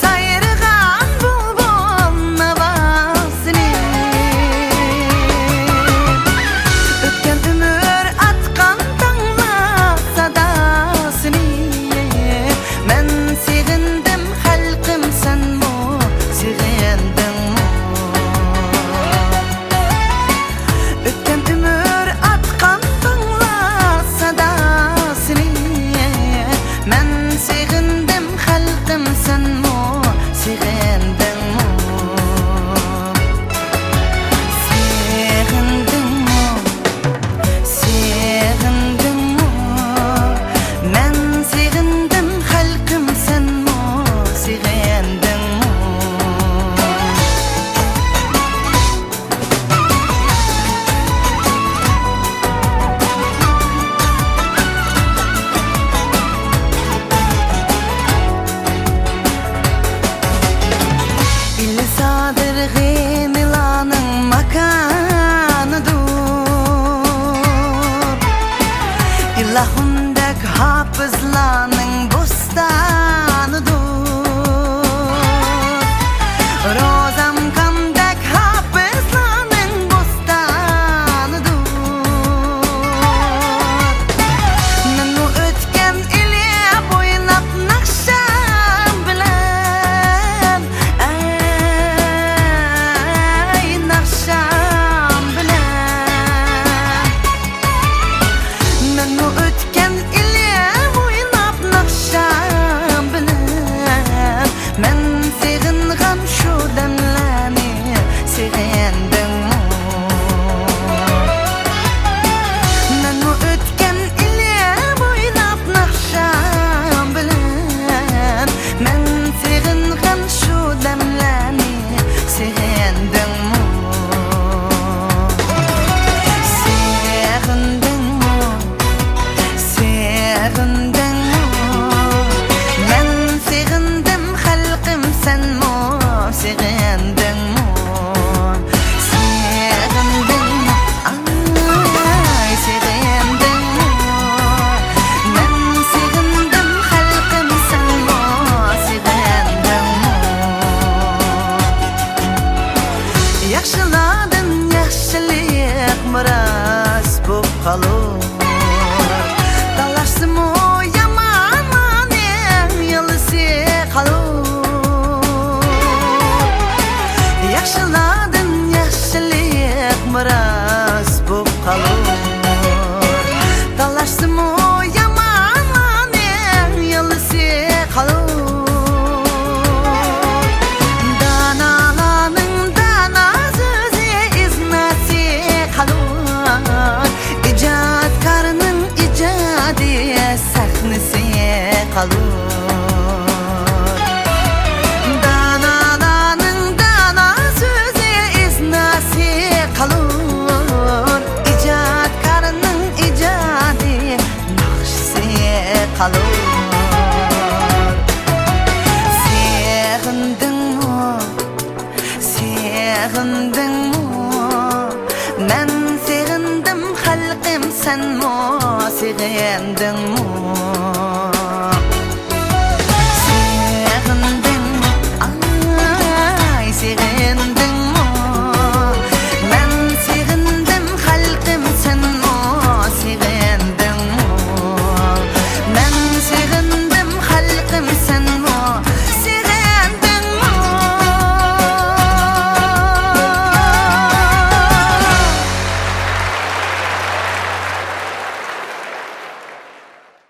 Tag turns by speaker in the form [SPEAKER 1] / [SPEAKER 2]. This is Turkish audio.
[SPEAKER 1] Kayırgan bulbul navasını ötken ömür atkan tağla sadasını men segindim halkım sen mu segendin ötken ömür atkan tağla sadasını men segindim halkım sen mu segendin segendin segendin men segindim halkım sen mu segendin İlle sadırgın ilanın makanıdır İllahundek hafızlanın bostanıdır Rozam kandek hafızlanın bostanıdır Nanu ötken ile boylap nakşam bilen Ay nakşam bilen Nanu ötken ile boylap nakşam bilen Men segingan şu demleni segendim Nanu ötken ile boylap nakşam bilen Men segingan şu demleni segendim Segendim segendim Men segendim halkım sen mu segendin segendin ay segendin men segendim halkım sen mu segendin Yaxşıladın yaxşılık miras boп kalır